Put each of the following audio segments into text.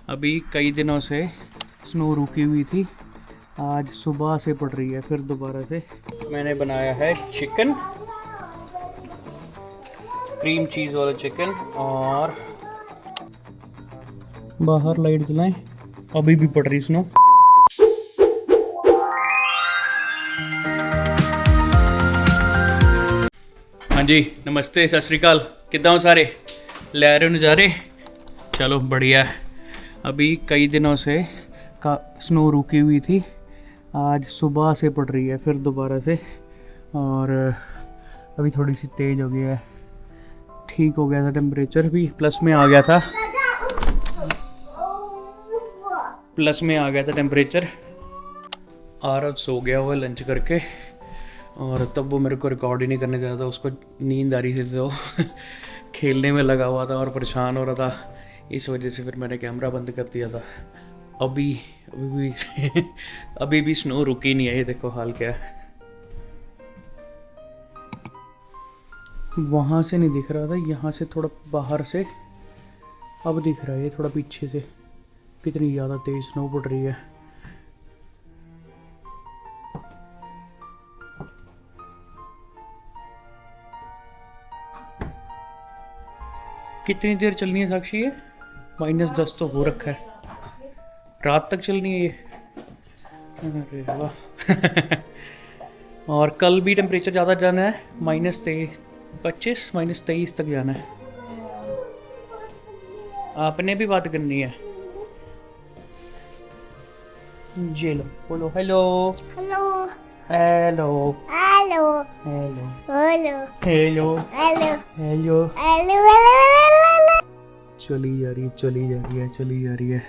अभी कई दिनों से स्नो रुकी हुई थी, आज सुबह से पड़ रही है फिर दोबारा से। मैंने बनाया है चिकन, क्रीम चीज़ वाला चिकन। और बाहर लाइट जलाएं, अभी भी पड़ रही स्नो। हाँ जी, नमस्ते, सत श्री अकाल। किद्दां हो सारे? ले रहे हो नज़ारे? चलो बढ़िया है। अभी कई दिनों से का स्नो रुकी हुई थी, आज सुबह से पड़ रही है फिर दोबारा से। और अभी थोड़ी सी तेज़ हो गई है, ठीक हो गया था, टेम्परेचर भी प्लस में आ गया था, टेम्परेचर। आरव सो गया हुआ लंच करके, और तब वो मेरे को रिकॉर्ड ही नहीं करने देता था, उसको नींद आ रही थी तो खेलने में लगा हुआ था और परेशान हो रहा था, इस वजह से फिर मैंने कैमरा बंद कर दिया था। अभी भी अभी भी स्नो रुकी नहीं है, ये देखो हाल क्या है। वहाँ से नहीं दिख रहा था, यहाँ से थोड़ा बाहर से अब दिख रहा है, ये थोड़ा पीछे से। कितनी ज़्यादा तेज़ स्नो पड़ रही है। कितनी देर चलनी है साक्षी? ये -10 तो हो रखा है, रात तक चलनी है ये। अरे वाह और कल भी टेम्परेचर ज़्यादा जाना है, -25 -23 तक जाना है। आपने भी बात करनी है? जी लो, बोलो hello hello hello hello hello hello hello hello hello. Hello hello चली जा रही है, चली जा रही है, चली जा रही है।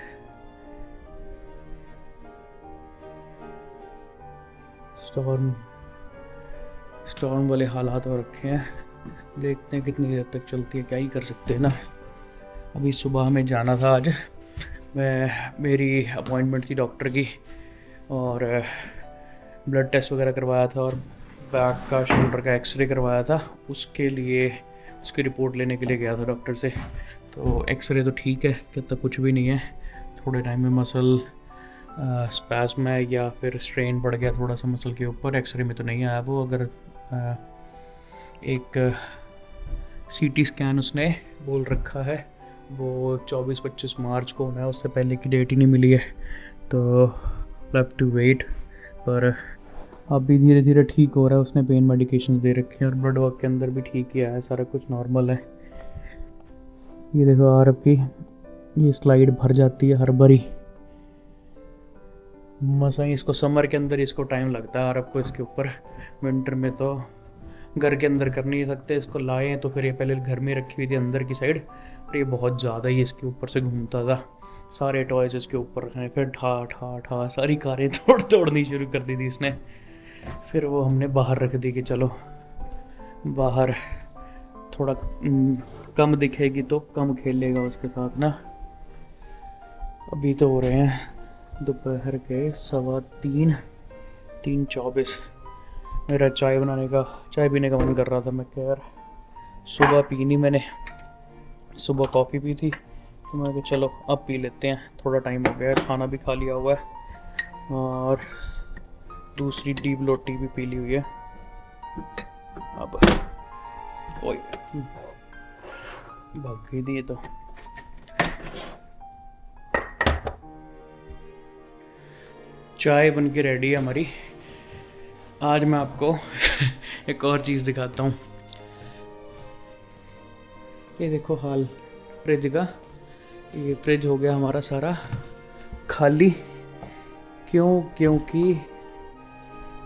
स्टॉर्म स्टॉर्म वाले हालात हो रखे हैं, देखते हैं कितनी देर तक चलती है, क्या ही कर सकते हैं ना। अभी सुबह में जाना था आज, मेरी अपॉइंटमेंट थी डॉक्टर की, और ब्लड टेस्ट वगैरह करवाया था, और बैक का शोल्डर का एक्सरे करवाया था, उसके लिए उसकी रिपोर्ट लेने के लिए गया था डॉक्टर से। तो एक्सरे तो ठीक है, कहता कुछ भी नहीं है, थोड़े टाइम में मसल स्पैस्म है या फिर स्ट्रेन पड़ गया थोड़ा सा मसल के ऊपर। एक्सरे में तो नहीं आया वो, अगर एक सीटी स्कैन उसने बोल रखा है, वो 24-25 मार्च को होना है, उससे पहले की डेट ही नहीं मिली है, तो हैव टू वेट। पर अभी धीरे धीरे ठीक हो रहा है, उसने पेन मेडिकेशंस दे रखे हैं, और ब्लड वर्क के अंदर भी ठीक ही आया है, सारा कुछ नॉर्मल है। ये देखो आरव की ये स्लाइड भर जाती है हर बारी, मसा ही इसको समर के अंदर इसको टाइम लगता है आरव को इसके ऊपर। विंटर में तो घर के अंदर कर नहीं सकते, इसको लाए तो फिर ये पहले घर में रखी हुई थी अंदर की साइड, और ये बहुत ज़्यादा ही इसके ऊपर से घूमता था, सारे टॉयज इसके ऊपर रखने, फिर ठा ठा ठा सारी कारें तोड़नी शुरू कर दी थी इसने। फिर वो हमने बाहर रख दी कि चलो बाहर थोड़ा कम दिखेगी तो कम खेलेगा उसके साथ ना। अभी तो हो रहे हैं दोपहर के 3:24। मेरा चाय पीने का मन कर रहा था, मैं कह यार सुबह पी नहीं मैंने, सुबह कॉफ़ी पी थी, तो मैं कहा चलो अब पी लेते हैं, थोड़ा टाइम हो गया, खाना भी खा लिया हुआ है, और दूसरी डीप लोटी भी पी ली हुई है। अब ओए भाग गई थी ये तो। चाय बन के रेडी है हमारी। आज मैं आपको एक और चीज़ दिखाता हूँ। ये देखो हाल फ्रिज का, ये फ्रिज हो गया हमारा सारा खाली। क्योंकि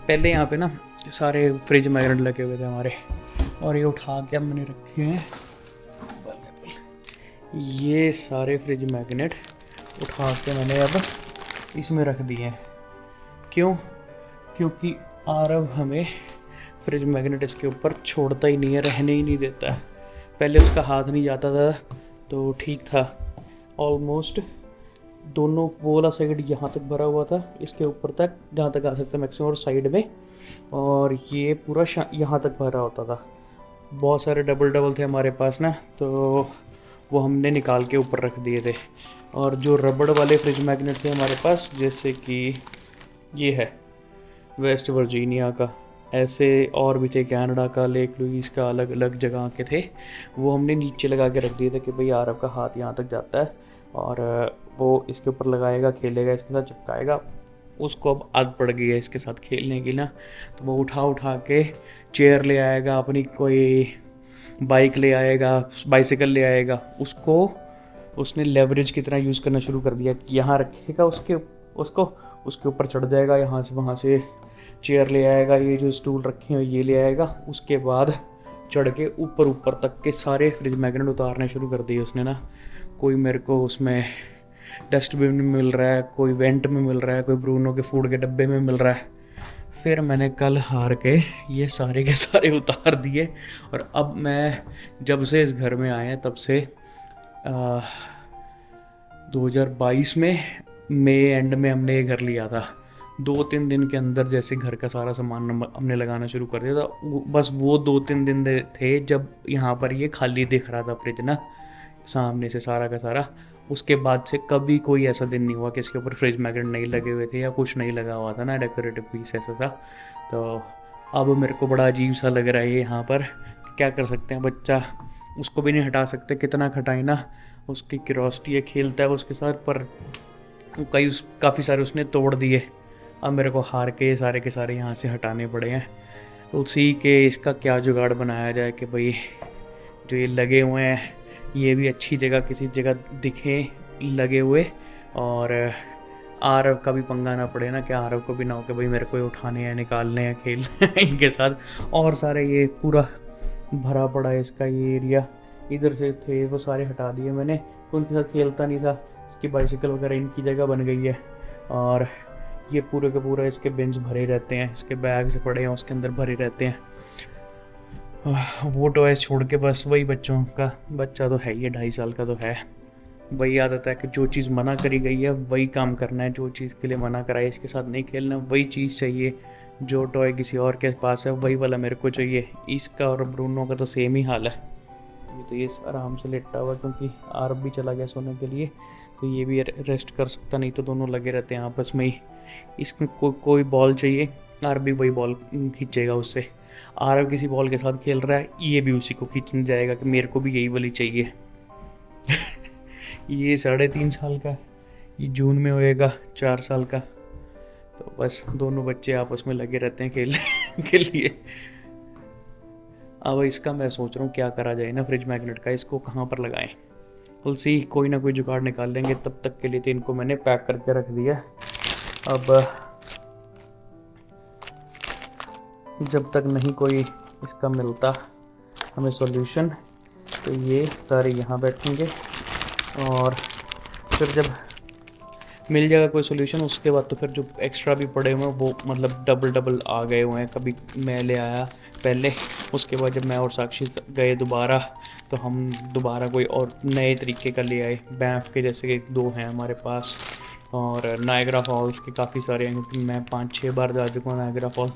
पहले यहाँ पे ना सारे फ्रिज मैग्नेट लगे हुए थे हमारे, और ये उठा के अब मैंने रखे हैं, ये सारे फ्रिज मैग्नेट उठा के मैंने अब इसमें रख दिए हैं। क्योंकि आरव हमें फ्रिज मैग्नेट इसके ऊपर छोड़ता ही नहीं है, रहने ही नहीं देता है। पहले उसका हाथ नहीं जाता था तो ठीक था, ऑलमोस्ट दोनों वो वाला साइड यहाँ तक भरा हुआ था, इसके ऊपर तक जहाँ तक आ सकता मैक्सिमम, और साइड में, और ये पूरा यहाँ तक भरा होता था। बहुत सारे डबल थे हमारे पास ना, तो वो हमने निकाल के ऊपर रख दिए थे। और जो रबड़ वाले फ्रिज मैग्नेट थे हमारे पास, जैसे कि ये है वेस्ट वर्जीनिया का, ऐसे और भी थे, कनाडा का, लेक लुइस का, अलग अलग जगह के थे। वो हमने नीचे लगा के रख दिए थे कि भाई आरव का हाथ यहाँ तक जाता है और वो इसके ऊपर लगाएगा, खेलेगा, इसके साथ चिपकाएगा। उसको अब आदत पड़ गई है इसके साथ खेलने की ना, तो वो उठा उठा के चेयर ले आएगा, अपनी कोई बाइक ले आएगा, बाइसिकल ले आएगा, उसको उसने लेवरेज की तरह यूज़ करना शुरू कर दिया। यहाँ रखेगा उसको उसके ऊपर चढ़ जाएगा, यहाँ से वहाँ से चेयर ले आएगा, ये जो स्टूल रखे हैं ये ले आएगा, उसके बाद चढ़ के ऊपर ऊपर तक के सारे फ्रिज मैग्नेट उतारने शुरू कर दिए उसने ना। कोई मेरे को उसमें डस्टबिन में मिल रहा है, कोई वेंट में मिल रहा है, कोई ब्रूनो के फूड के डब्बे में मिल रहा है। फिर मैंने कल हार के ये सारे के सारे उतार दिए। और अब मैं जब से इस घर में आए हैं तब से 2022 में मई एंड में हमने ये घर लिया था, 2-3 दिन के अंदर जैसे घर का सारा सामान हमने लगाना शुरू कर दिया था। बस वो 2-3 दिन थे जब यहाँ पर ये खाली दिख रहा था फ्रिज ना, सामने से सारा का सारा। उसके बाद से कभी कोई ऐसा दिन नहीं हुआ कि इसके ऊपर फ्रिज मैग्नेट नहीं लगे हुए थे या कुछ नहीं लगा हुआ था ना, डेकोरेटिव पीस ऐसा सा। तो अब मेरे को बड़ा अजीब सा लग रहा है ये यहाँ पर। क्या कर सकते हैं, बच्चा, उसको भी नहीं हटा सकते, कितना खटाई ना, उसकी क्यूरोसिटी है, खेलता है उसके साथ, पर काफ़ी सारे उसने तोड़ दिए। अब मेरे को हार के सारे के सारे यहाँ से हटाने पड़े हैं। उसी के इसका क्या जुगाड़ बनाया जाए कि भाई जो ये लगे हुए हैं ये भी अच्छी जगह, किसी जगह दिखें लगे हुए, और आरव का भी पंगा ना पड़े ना, कि आरव को भी ना हो कि भाई मेरे को ये उठाने हैं, निकालने हैं, खेलने हैं इनके साथ। और सारे ये पूरा भरा पड़ा है इसका ये एरिया, इधर से थे वो सारे हटा दिए मैंने, उनके साथ खेलता नहीं था। इसकी बाइसिकल वगैरह इनकी जगह बन गई है, और ये पूरे का पूरा इसके बेंच भरे रहते हैं, इसके बैग्स पड़े हैं उसके अंदर भरे रहते हैं। वो टॉयज छोड़ के बस वही बच्चों का, बच्चा तो है ही, 2.5 साल का तो है, वही आदत है कि जो चीज़ मना करी गई है वही काम करना है, जो चीज़ के लिए मना करा है इसके साथ नहीं खेलना वही चीज़ चाहिए, जो टॉय किसी और के पास है वही वाला मेरे को चाहिए। इसका और ब्रूनो का तो सेम ही हाल है। ये आराम से लेटा हुआ, क्योंकि आरब भी चला गया सोने के लिए, तो ये भी रेस्ट कर सकता, नहीं तो दोनों लगे रहते हैं आपस में ही। इसमें कोई बॉल चाहिए, आरब भी वही बॉल खींचेगा उससे। आरब किसी बॉल के साथ खेल रहा है, ये भी उसी को खींचने जाएगा कि मेरे को भी यही वाली चाहिए। ये 3.5 साल का, ये जून में होएगा 4 साल का। तो बस दोनों बच्चे आपस में लगे रहते हैं खेलने के लिए। अब इसका मैं सोच रहा हूँ क्या करा जाए ना, फ्रिज मैग्नेट का, इसको कहाँ पर लगाएं। तुलसी कोई ना कोई जुगाड़ निकाल लेंगे, तब तक के लिए तो इनको मैंने पैक करके रख दिया। अब जब तक नहीं कोई इसका मिलता हमें सॉल्यूशन, तो ये सारे यहाँ बैठेंगे, और फिर जब मिल जाएगा कोई सोल्यूशन उसके बाद तो फिर जो एक्स्ट्रा भी पड़े हुए हैं वो मतलब डबल आ गए हुए हैं। कभी मैं ले आया पहले, उसके बाद जब मैं और साक्षी गए दोबारा, तो हम दोबारा कोई और नए तरीके का ले आए, बैंफ के जैसे कि 2 हैं हमारे पास, और नायग्रा फॉल्स के काफ़ी सारे हैं, क्योंकि मैं 5-6 बार जा चुका हूँ नायग्रा फॉल्स।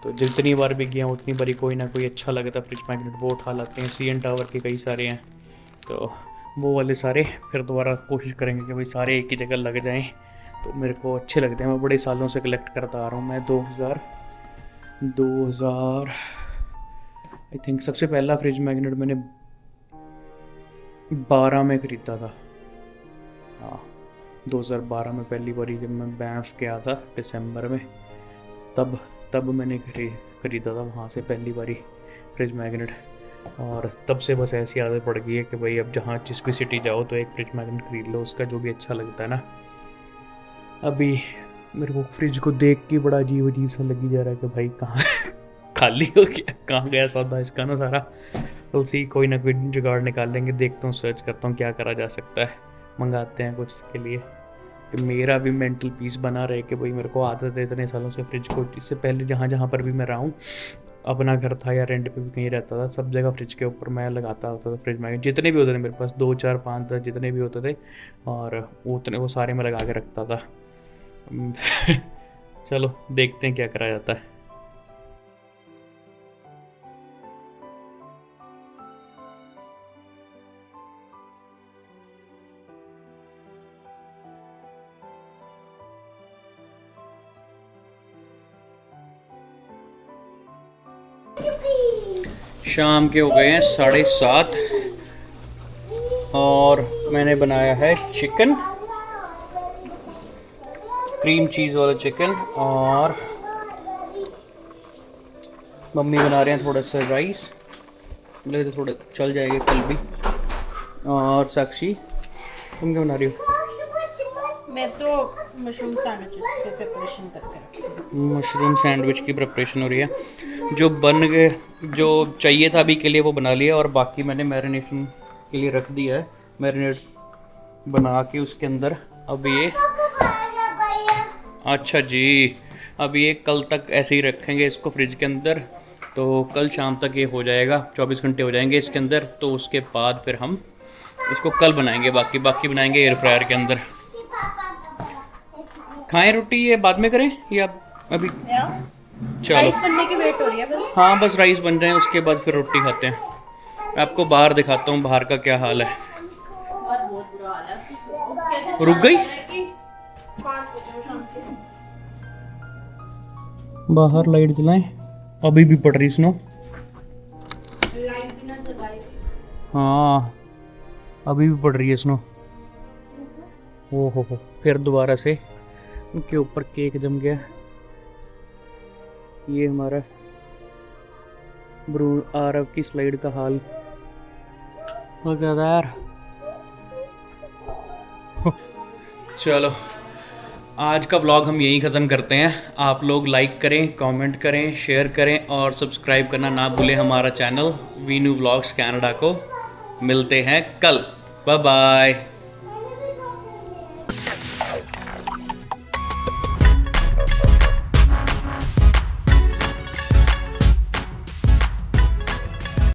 तो जितनी बार भी गया उतनी बारी कोई ना कोई अच्छा लगता फ्रिज मैग्नेट वो उठा लाते हैं। CN टावर के कई सारे हैं, तो वो वाले सारे फिर दोबारा कोशिश करेंगे कि भाई सारे एक ही जगह लग जाएं, तो मेरे को अच्छे लगते हैं। मैं बड़े सालों से कलेक्ट करता आ रहा हूँ। मैं 2000 आई थिंक सबसे पहला फ्रिज मैग्नेट मैंने 12 में ख़रीदा था। हाँ, 2012 में पहली बारी जब मैं बैंफ गया था दिसंबर में, तब मैंने ख़रीदा था वहाँ से पहली बारी फ्रिज मैग्नेट। और तब से बस ऐसी आदत पड़ गई है कि भाई अब जहाँ जिस भी सिटी जाओ तो एक फ्रिज मैग्नेट खरीद लो, उसका जो भी अच्छा लगता है ना। अभी मेरे को फ्रिज को देख के बड़ा अजीब सा लगी जा रहा है कि भाई कहाँ खाली हो गया, कहाँ गया सौदा इसका ना सारा। तो उसी कोई ना कोई जुगाड़ निकाल लेंगे, देखता हूँ, सर्च करता हूँ क्या करा जा सकता है, मंगाते हैं कुछ इसके लिए, कि मेरा भी मेंटल पीस बना रहे कि भाई मेरे को आदत है इतने सालों से फ्रिज को, इससे पहले जहाँ जहाँ पर भी मैं रहा हूँ, अपना घर था या रेंट पे भी कहीं रहता था, सब जगह फ्रिज के ऊपर मैं लगाता होता था फ्रिज मैग्नेट, जितने भी होते थे मेरे पास, 2 4 5 10 जितने भी होते थे, और उतने वो सारे मैं लगा के रखता था। चलो देखते हैं क्या करा जाता है। शाम के हो गए हैं 7:30 और मैंने बनाया है चिकन, क्रीम चीज़ वाला चिकन, और मम्मी बना रहे हैं थोड़ा सा राइस, मुझे तो थोड़ा चल जाएगा कल भी। और साक्षी तुम क्या बना रही हो? मैं तो मशरूम सैंडविचेस की प्रिपरेशन करके रखी हूँ। मशरूम सैंडविच की प्रिपरेशन हो रही है। जो बन गए, जो चाहिए था अभी के लिए वो बना लिया, और बाकी मैंने मैरिनेशन के लिए रख दिया है। मैरिनेट बना के उसके अंदर अब ये, अच्छा जी, अब ये कल तक ऐसे ही रखेंगे इसको फ्रिज के अंदर, तो कल शाम तक ये हो जाएगा, 24 घंटे हो जाएंगे इसके अंदर। तो उसके बाद फिर हम इसको कल बनाएंगे, बाकी बनाएंगे एयर फ्रायर के अंदर। खाएं रोटी, ये बाद में करें या अभी? चलो, राइस बनने की वेट हो रही है बस। हाँ बस राइस बन रहे हैं, उसके बाद फिर रोटी खाते हैं। मैं आपको बाहर दिखाता हूँ बाहर का क्या हाल है। और बहुत बुरा हाल है। रुक गई? 5 बजे शाम के। बाहर लाइट जलाएं, अभी भी पड़ रही स्नो। लाइट भी ना जलाई। हाँ अभी भी पड़ रही है स्नो। ओ हो, फिर दोबारा से उनके ऊपर केक जम गया। ये हमारा ब्रू आरव की स्लाइड का हाल हो गया यार। चलो आज का व्लॉग हम यहीं ख़त्म करते हैं। आप लोग लाइक करें, कमेंट करें, शेयर करें और सब्सक्राइब करना ना भूलें हमारा चैनल वीनू व्लॉग्स कनाडा को। मिलते हैं कल, बाय बाय।